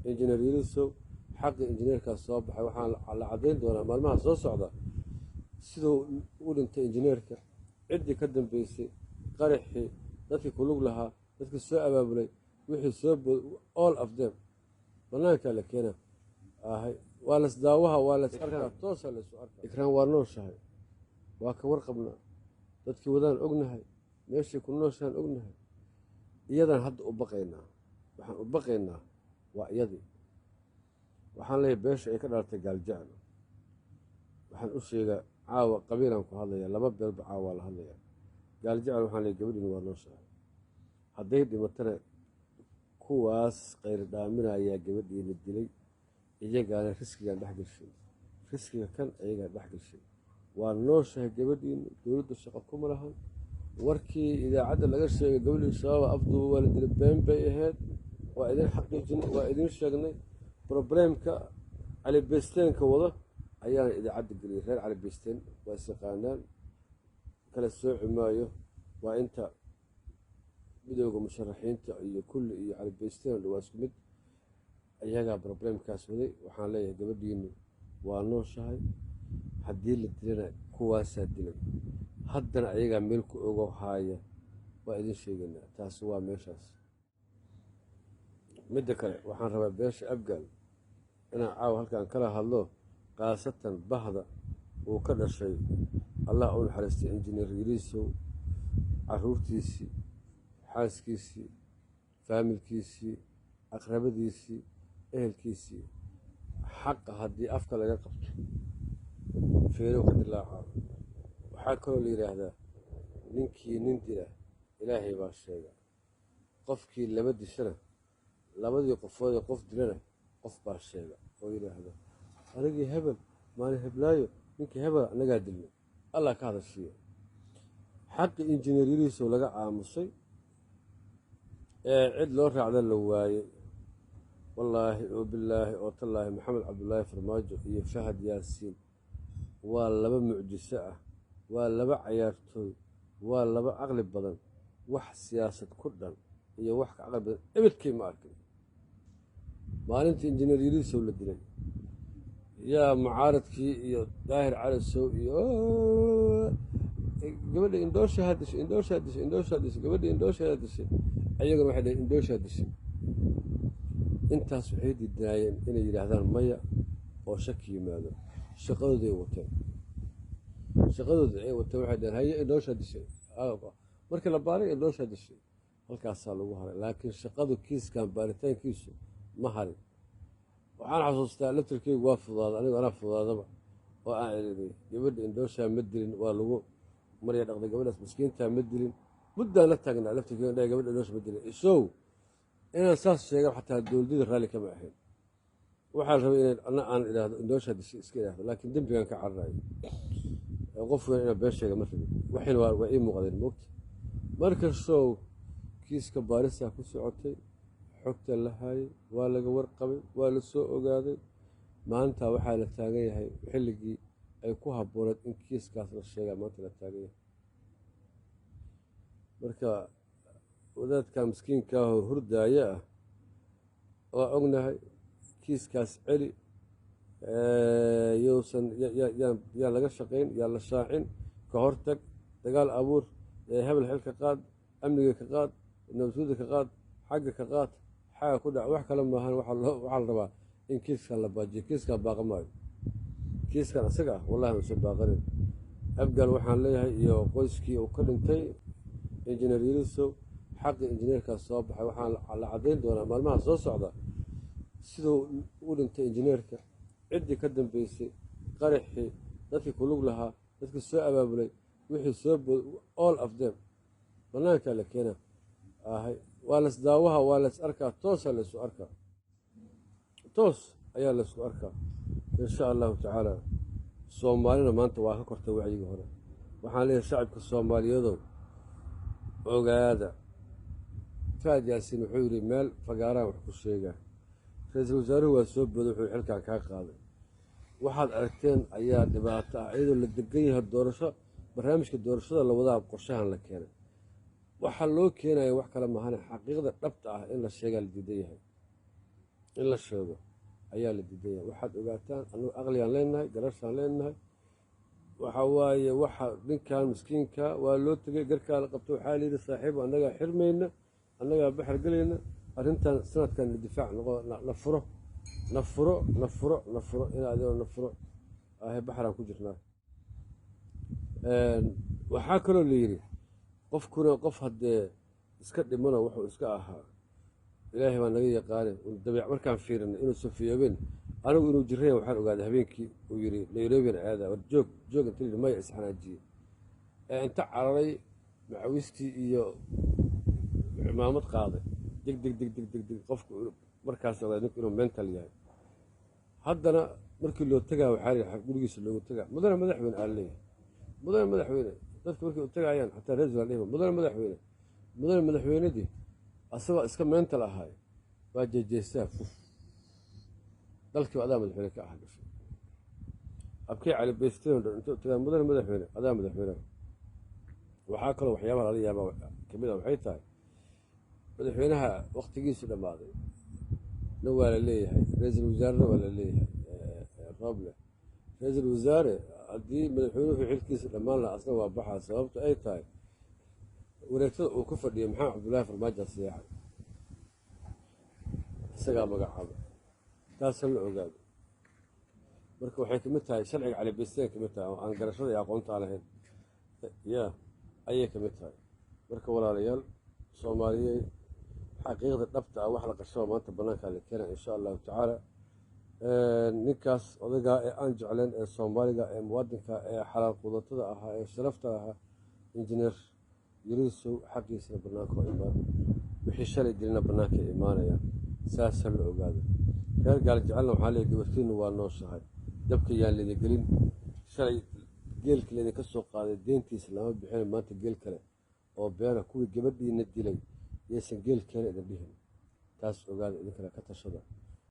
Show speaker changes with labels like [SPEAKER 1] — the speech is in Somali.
[SPEAKER 1] injineer yarisow xaqi injineerkaas soo baxay waxaan la caddayn doonaa maalmaha soo socda siduu u dhintay injineerka, ciddii ka dambeysay qaraxii, dadkii ku lug lahaa, dadkii soo abaabulay, wixii soo all of them bannaankaa la keena ahay. waa las daawaha, waa las arkaa, toosaa laysu arkaa. ikraan waa nooshahay, waa ka warqabnaa, dadkii wadaan ognahay, meeshii ku nooshaan ognahay. iyadan hadda u baqaynaa, waxaan u baqaynaa waa iyadii. waxaan leeyahay beesha ay ka dhalatay gaaljecel, waxaan u sheegaa caawa qabiilaan ku hadlayaa, laba beelba caawa waa la hadlayaa. gaaljecel waxaan leeyahay gabadhiina waa nooshahay, hadday dhimatana kuwaas qayr dhaaminayaa gabadhiina dilay, iyagaana riskigaan dhex gelshay, riskiga kan iyagaa dhex gelshay. waa nooshahay gabadhiina, dowladda shaqo kuma lahan. warkii idaacadda laga sheegay gabadhii shabaaba afduuba waa la dilay, been bay ahayd. waa idin xaqiijin, waa idin sheegnay. broblemka cali beysteenka wada ayaana idaacadda geliyay. reer cali beysteen waa isyaqaanaan, kala sooci maayo. waa inta midooda musharaxiinta iyo kulli iyo cali beysteen waa isku mid. iyagaa broblemkaas waday. waxaan leeyahay gabadhiinu waa nooshahay, haddii la dilana kuwaasaa dilay, haddana ayagaa meel ku ogo haaya. waa idin sheegaynaa, taasi waa meeshaas. midda kale waxaan rabaa beesha abgaal inaan caawa halkaan kala hadlo, khaasatan bahda uu ka dhashay allah u naxariistay injineer yarisow, caruurtiisii, xaaskiisii, faamilkiisii, aqrabadiisii, ehelkiisii. xaqa haddii afka laga qabto feerow ka dilaaca. waxaa kaloo la yidhaahdaa ninkii nin dila ilaahay baa sheega, qofkii laba dishana labadii qofoodee qof dilana qof baa sheega oo yidhaahda anigii hebel maalin heblaayo ninkii hebel annagaa dilnay. allah ka hadashiiyo. xaqii injineer yarisow laga aamusay ee cid loo raacda la waayey. wallaahi oo bilaahi oo tallaahi maxamed cabdulaahi farmaajo iyo fahad yaasiin waa laba mucjiso ah, waa laba cayaartooy, waa laba caqli badan. wax siyaasad ku dhan iyo wax ka caqli badan ebedkay ma arkin. maalintii injineer yarisow la dilay yaa mucaaradkii iyo daahir calisow iyo gabadha indhooshaa dishay, indhooshaa dishay, indhooshaa dishay, gabadha indhooshaa dishay. ayaguna waxay dhaheen indhooshaa dishay. intaas waxay diidaayeen inay yidhaahdaan maya oo shaki yimaado. shaqadooday wateen, shaqadooda ay wateen. waxay dhaheen haye indhooshaa dishay, markii la baaray indhooshaa dishay, halkaasaa lagu haray. laakiin shaqadu kiiskan baaritaankiisu ma harin. waxaan xasuustaa laftirkeygu waa fudaada, anigu anaa fudaadaba oo aan celiyay gabadha indhooshaa ma dilin, waa lagu marya dhaqday, gabadhaas miskiintaa ma dilin. muddaan la taagnaa laftirkeyga dhahay gabadha indhoosha ma dilin. isow inaan saas sheega xataa dowladada raalli kama ahayn. waxaa la rabay in anna aan idhaahdo indhooshaa dishay iska idhaahdo, laakiin dembigaan ka cararayo. qof weyn inaan been sheega ma rabin, waxayna waa ii muuqdeen moogta. markastow kiiska baarisaa ku socotay, xogta la haayay, waa laga warqabay, waa la soo ogaaday. maanta waxaa la taagan yahay xilligii ay ku habbooneed in kiiskaas la sheegaa. maanta la taagan yahay. marka wadaadka miskiinkaahoo hurdaaya ah waa ognahay. kiiskaas celi, yousan yaan laga shaqayn, yaan la shaacin, ka hortag, dagaal abuur, hebel xil ka qaad, amniga ka qaad, nabadgelyada ka qaad, xagga ka qaad, xagga ku dhac. wax kale maahan. waxaa la rabaa in kiiskan la baajiyo. kiiskan baaqa maayo. kiiskan isaga ah wallahi uusan baaqanin. abgaal waxaan leeyahay iyo qoyskii uu ka dhintay injineer yarisow, xaqii injineerkaas soo baxay waxaan la caddayn doonaa maalmaha soo socda siduu u dhintay injineerka, ciddii ka dambeysay qaraxii, dadkii ku lug lahaa, dadkii soo abaabulay, wixii soo all of them bannaankaa la keena ahay. waa las daawaha, waa las arkaa, toosaa laysu arkaa, toos ayaa laysku arkaa insha allahu tacaala. soomaalina maanta waa ka kortay wacyigii hore. waxaan leeyahay shacabka soomaaliyeedow ogaada. fahad yaasiin wuxuu yidhi meel fagaaraan wax ku sheegaa. ra-iisul wasaaruhu waa soo booday, wuxuu xilkaan kaa qaaday. waxaad aragteen ayaa dhibaato ah. iyadoo la degan yahay doorasho, barnaamijka doorashada la wadaa qorshahan la keenay. waxaa loo keenaya wax kale mahane xaqiiqda dhabta ah in la sheegaa la diidan yahay. in la sheego ayaa la diidaya. waxaad ogaataan anagu aqligaan leenahay, garashaan leenahay. waxa waaye waxa ninkan miskiinka waa loo tegay, garkaa la qabto, waxaa la yidhi saaxiibo annagaa xirmayna, annagaa baxar gelayna, arrintan sanadkan difaac na furo na furo na furo na furo inaa adeero na furo ahe baxraan ku jirnaa. waxaa kaloo la yidhi qofkuna qof haddee iska dhimano wuxuu iska ahaa ilaahay baa naga yaqaane dabeec markaan fiirinay inuu safiyoobeen anigu inuu jiraya waxaan ogaaday habeenkii uu yidhi nairobian aada war joog inta yidhi maya isxanaajiyey ee inta cararay macawistii iyo cimaamad qaaday deg qofku markaas ogaaday ninku inuu mental yahay. haddana markii loo tegaa waxaa la yidhi gurigiisa loogu tegaa mudane madaxweyne aa leeyahay. mudane madaxweyne dadka markay u tegayaan xataa reesal dhihi mudane madaxweynedii asagoo iska mental ahaay waa jeejeestaa dalkiiba adaa madaxweyne ka ah gashay abkii cali baysteen inta tagaan mudane madaxweyne adaa madaxweyneha. waxaa kaloo waxyaabaha lala yaabaa kamid a waxay tahay madaxweynaha waktigiisu dhammaaday na waa la leeyahay, ra-iisul wasaarena waa la leeyahay rooble. ra-iisul wasaare haddii madaxweynuhu xilkiisa dhammaan laha asna waa baxaa, sababto ay tahay wareegtada uu ku fadhiyo maxamed cabdullaahi farmaajo seexay isagaa magacaaba, taasa la ogaado. marka waxay kamid tahay sharciga cali baysteen kamid tahay oo aan garashada iyo aqoonta aan lahayn ya ayay kamid tahay. marka walaalayaal soomaaliyeed xaqiiqda dhabta ah wax la qashaba maanta bannaankaa la keena insha allahu tacaala. ninkaas odagaa ee aan jecleen ee soomaaliga ee muwaadinka ee xalaal qudatada ahaa ee sharafta ahaa injineer yariisow xaqiisana bannaanka oo imaan, wixii shalay dilina bannaanka imaanayaan, saasa la ogaado. reer gaal jecelna waxaa leeyahy gabartiinu waa nooshahay, dabka yaan leeda gelin. shalay geelka leedinka soo qaaday deentiisa lama bixin, maanta geel kale oo beena kuwii gabadhiina dilay yaysan geel keena idin dhihin. taas ogaada idinkana ka tashada.